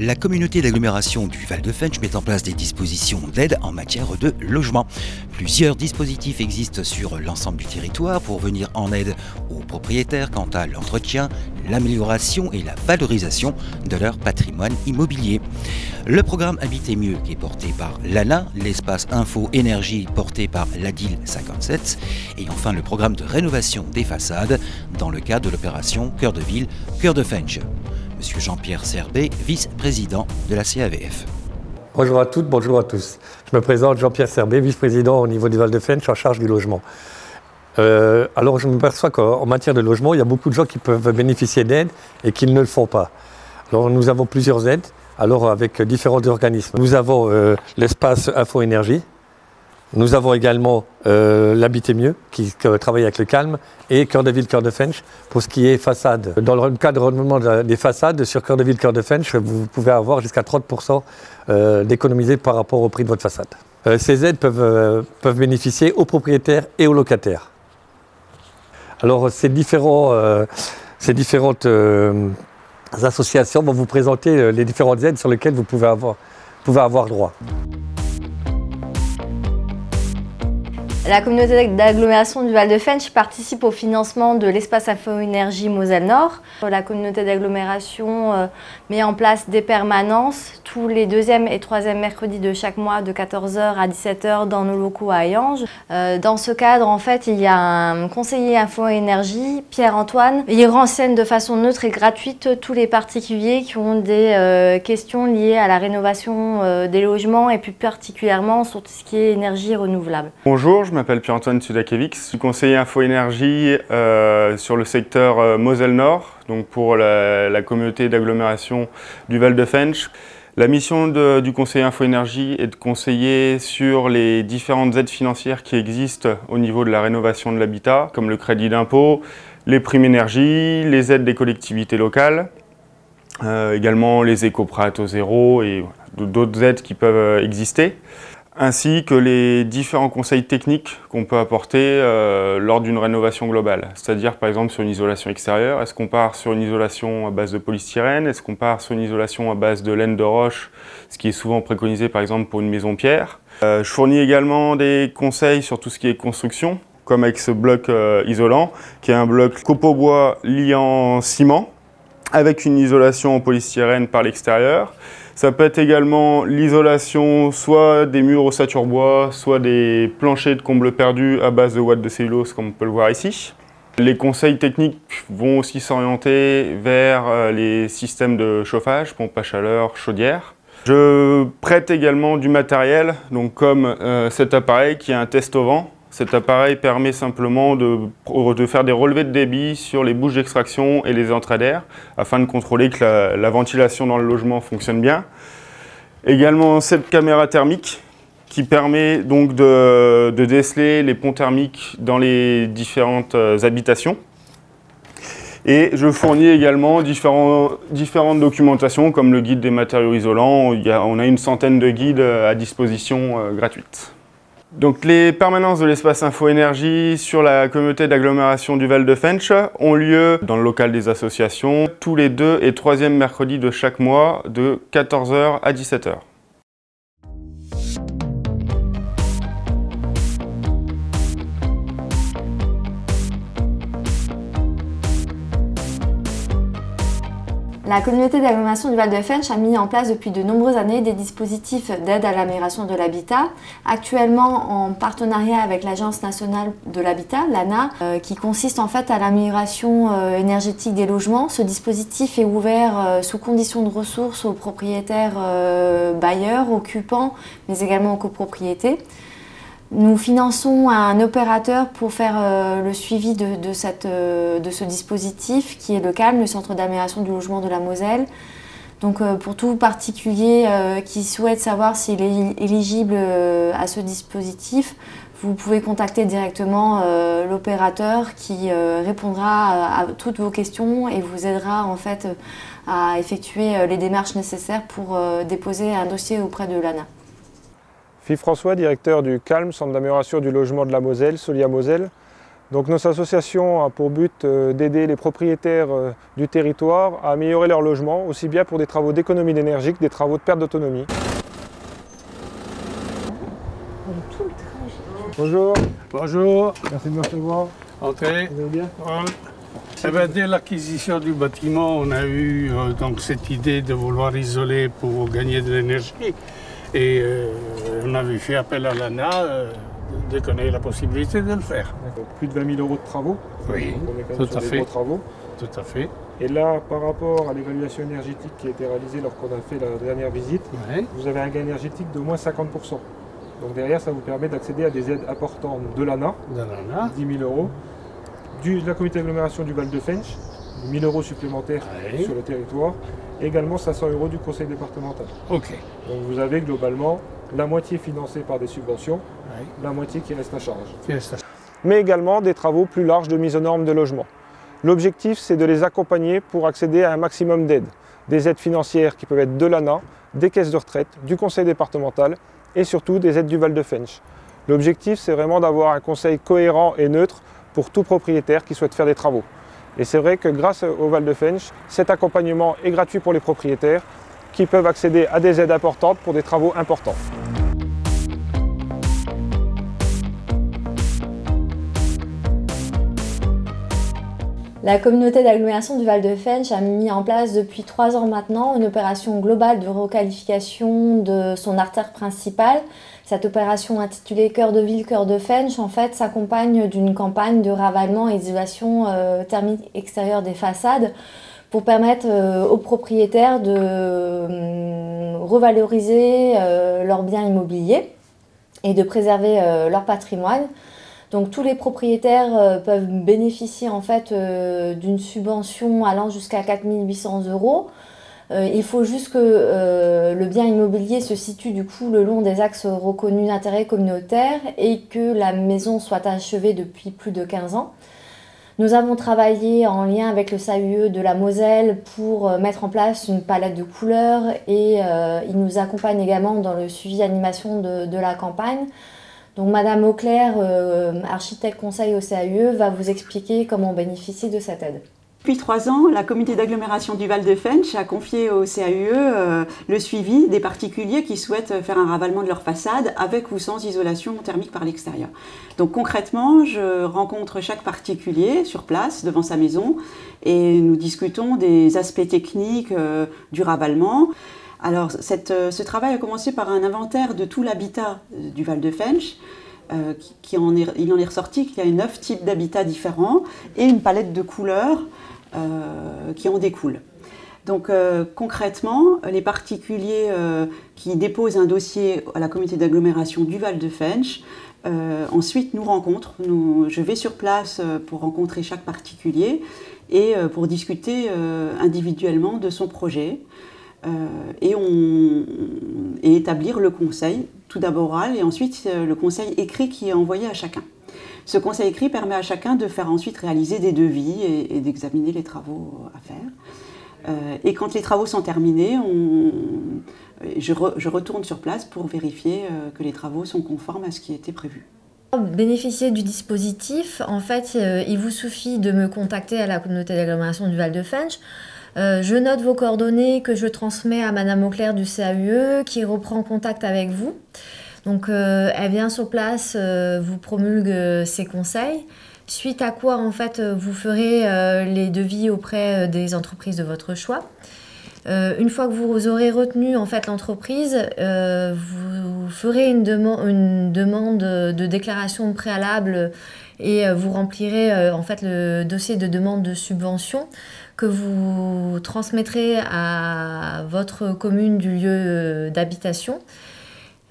La communauté d'agglomération du Val-de-Fensch met en place des dispositions d'aide en matière de logement. Plusieurs dispositifs existent sur l'ensemble du territoire pour venir en aide aux propriétaires quant à l'entretien, l'amélioration et la valorisation de leur patrimoine immobilier. Le programme Habiter mieux qui est porté par l'ANA, l'espace Info Énergie porté par l'ADIL 57 et enfin le programme de rénovation des façades dans le cadre de l'opération Cœur de Ville, Cœur de Fensch. Monsieur Jean-Pierre Serbet, vice-président de la CAVF. Bonjour à toutes, bonjour à tous. Je me présente Jean-Pierre Serbet, vice-président au niveau du Val-de-Fensch en charge du logement. Alors je me perçois qu'en matière de logement, il y a beaucoup de gens qui peuvent bénéficier d'aide et qui ne le font pas. Alors nous avons plusieurs aides, alors avec différents organismes. Nous avons l'espace Info Énergie. Nous avons également l'Habiter mieux, qui travaille avec le Calme, et Cœur de Ville, Cœur de Fensch, pour ce qui est façade. Dans le cadre de renouvellement des façades, sur Cœur de Ville, Cœur de Fensch, vous pouvez avoir jusqu'à 30% d'économisé par rapport au prix de votre façade. Ces aides peuvent bénéficier aux propriétaires et aux locataires. Alors ces différentes associations vont vous présenter les différentes aides sur lesquelles vous pouvez avoir droit. La communauté d'agglomération du Val-de-Fensch participe au financement de l'espace Info Énergie Moselle Nord. La communauté d'agglomération met en place des permanences tous les deuxième et troisième mercredis de chaque mois de 14 h à 17 h dans nos locaux à Hayange. Dans ce cadre, en fait, il y a un conseiller Info Énergie, Pierre-Antoine. Il renseigne de façon neutre et gratuite tous les particuliers qui ont des questions liées à la rénovation des logements et plus particulièrement sur tout ce qui est énergie renouvelable. Bonjour, je m'appelle Pierre-Antoine Sudakevix, je suis conseiller Info Énergie sur le secteur Moselle Nord, donc pour la communauté d'agglomération du Val-de-Fensch. La mission du conseiller Info Énergie est de conseiller sur les différentes aides financières qui existent au niveau de la rénovation de l'habitat, comme le crédit d'impôt, les primes énergie, les aides des collectivités locales, également les éco-prêts à taux zéro et d'autres aides qui peuvent exister, ainsi que les différents conseils techniques qu'on peut apporter lors d'une rénovation globale. C'est-à-dire par exemple sur une isolation extérieure, est-ce qu'on part sur une isolation à base de polystyrène, est-ce qu'on part sur une isolation à base de laine de roche, ce qui est souvent préconisé par exemple pour une maison pierre. Je fournis également des conseils sur tout ce qui est construction, comme avec ce bloc isolant, qui est un bloc copeaux-bois liant ciment, avec une isolation en polystyrène par l'extérieur. Ça peut être également l'isolation soit des murs ossature bois, soit des planchers de combles perdus à base de ouate de cellulose, comme on peut le voir ici. Les conseils techniques vont aussi s'orienter vers les systèmes de chauffage, pompe à chaleur, chaudière. Je prête également du matériel, donc comme cet appareil qui est un test au vent. Cet appareil permet simplement de faire des relevés de débit sur les bouches d'extraction et les entrées d'air afin de contrôler que la ventilation dans le logement fonctionne bien. Également cette caméra thermique qui permet donc de déceler les ponts thermiques dans les différentes habitations. Et je fournis également différentes documentations comme le guide des matériaux isolants. On a une centaine de guides à disposition gratuites. Donc les permanences de l'espace Info Énergie sur la communauté d'agglomération du Val-de-Fensch ont lieu dans le local des associations tous les 2 et 3e mercredis de chaque mois de 14 h à 17 h. La communauté d'agglomération du Val-de-Fensch a mis en place depuis de nombreuses années des dispositifs d'aide à l'amélioration de l'habitat, actuellement en partenariat avec l'Agence nationale de l'habitat, l'ANA, qui consiste en fait à l'amélioration énergétique des logements. Ce dispositif est ouvert sous conditions de ressources aux propriétaires bailleurs, occupants, mais également aux copropriétés. Nous finançons un opérateur pour faire le suivi de ce dispositif qui est le Calme, le centre d'amélioration du logement de la Moselle. Donc pour tout particulier qui souhaite savoir s'il est éligible à ce dispositif, vous pouvez contacter directement l'opérateur qui répondra à toutes vos questions et vous aidera en fait à effectuer les démarches nécessaires pour déposer un dossier auprès de l'ANA. Philippe François, directeur du Calme, centre d'amélioration du logement de la Moselle, Solia Moselle. Donc notre association a pour but d'aider les propriétaires du territoire à améliorer leur logement, aussi bien pour des travaux d'économie d'énergie que des travaux de perte d'autonomie. Bonjour. Bonjour. Merci de me recevoir. Entrez. Vous allez bien? Dès l'acquisition du bâtiment, on a eu donc cette idée de vouloir isoler pour gagner de l'énergie. Et on avait fait appel à l'ANA dès qu'on a eu la possibilité de le faire. Plus de 20 000 € de travaux. Oui, on est quand même tout sur à des fait. gros travaux. Tout à fait. Et là, par rapport à l'évaluation énergétique qui a été réalisée lorsqu'on a fait la dernière visite, Ouais. vous avez un gain énergétique de moins 50%. Donc derrière, ça vous permet d'accéder à des aides importantes de l'ANA, De l'ANA. 10 000 €, de la communauté d'agglomération du Val de Fench, 1 000 € supplémentaires Ouais. sur le territoire, et également 500 € du conseil départemental. Ok. Donc vous avez globalement la moitié financée par des subventions, Ouais. la moitié qui reste à charge. Qu'est-ce que ça- Mais également des travaux plus larges de mise aux normes de logement. L'objectif, c'est de les accompagner pour accéder à un maximum d'aides. Des aides financières qui peuvent être de l'ANA, des caisses de retraite, du conseil départemental et surtout des aides du Val de Fench. L'objectif, c'est vraiment d'avoir un conseil cohérent et neutre pour tout propriétaire qui souhaite faire des travaux. Et c'est vrai que grâce au Val de Fench, cet accompagnement est gratuit pour les propriétaires qui peuvent accéder à des aides importantes pour des travaux importants. La communauté d'agglomération du Val de Fench a mis en place depuis 3 ans maintenant une opération globale de requalification de son artère principale. Cette opération intitulée Cœur de ville, Cœur de Fench, en fait, s'accompagne d'une campagne de ravalement et d'isolation thermique extérieure des façades pour permettre aux propriétaires de revaloriser leurs biens immobiliers et de préserver leur patrimoine. Donc tous les propriétaires peuvent bénéficier en fait d'une subvention allant jusqu'à 4 800 €. Il faut juste que le bien immobilier se situe du coup le long des axes reconnus d'intérêt communautaire et que la maison soit achevée depuis plus de 15 ans. Nous avons travaillé en lien avec le SAUE de la Moselle pour mettre en place une palette de couleurs et il nous accompagne également dans le suivi animation de la campagne. Donc Madame Auclair, architecte conseil au SAUE, va vous expliquer comment bénéficier de cette aide. Depuis 3 ans, la communauté d'agglomération du Val de Fench a confié au SAUE le suivi des particuliers qui souhaitent faire un ravalement de leur façade avec ou sans isolation thermique par l'extérieur. Donc concrètement, je rencontre chaque particulier sur place devant sa maison et nous discutons des aspects techniques du ravalement. Alors ce travail a commencé par un inventaire de tout l'habitat du Val de Fench. Il en est ressorti qu'il y a 9 types d'habitats différents et une palette de couleurs qui en découle. Donc concrètement, les particuliers qui déposent un dossier à la communauté d'agglomération du Val de Fench, ensuite nous rencontrent. Je vais sur place pour rencontrer chaque particulier et pour discuter individuellement de son projet. Et établir le conseil, tout d'abord oral, et ensuite le conseil écrit qui est envoyé à chacun. Ce conseil écrit permet à chacun de faire ensuite réaliser des devis et d'examiner les travaux à faire. Et quand les travaux sont terminés, je retourne sur place pour vérifier que les travaux sont conformes à ce qui était prévu. Pour bénéficier du dispositif, en fait, il vous suffit de me contacter à la communauté d'agglomération du Val de Fench. Je note vos coordonnées que je transmets à Madame Auclair du SAUE qui reprend contact avec vous. Donc elle vient sur place, vous promulgue ses conseils, suite à quoi en fait vous ferez les devis auprès des entreprises de votre choix. Une fois que vous aurez retenu en fait l'entreprise, vous ferez une demande de déclaration préalable et vous remplirez en fait le dossier de demande de subvention que vous transmettrez à votre commune du lieu d'habitation.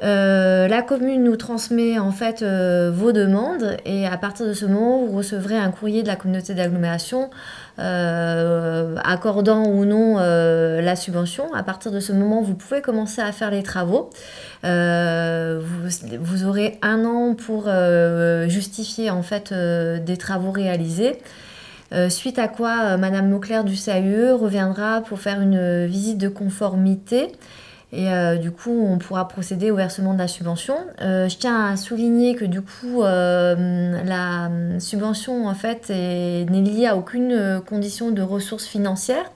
La commune nous transmet en fait vos demandes et à partir de ce moment, vous recevrez un courrier de la communauté d'agglomération accordant ou non la subvention. À partir de ce moment, vous pouvez commencer à faire les travaux. Vous aurez 1 an pour justifier en fait des travaux réalisés. Suite à quoi Madame Auclair du SAUE reviendra pour faire une visite de conformité Et du coup, on pourra procéder au versement de la subvention. Je tiens à souligner que du coup, la subvention en fait n'est liée à aucune condition de ressources financières.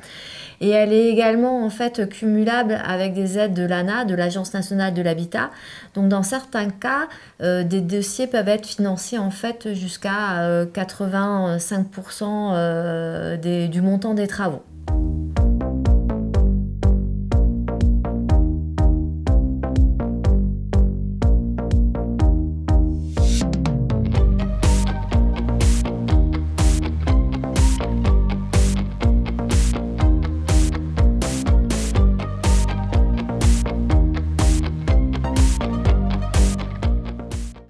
Et elle est également en fait cumulable avec des aides de l'ANA, de l'Agence nationale de l'habitat. Donc dans certains cas, des dossiers peuvent être financés en fait jusqu'à 85% du montant des travaux.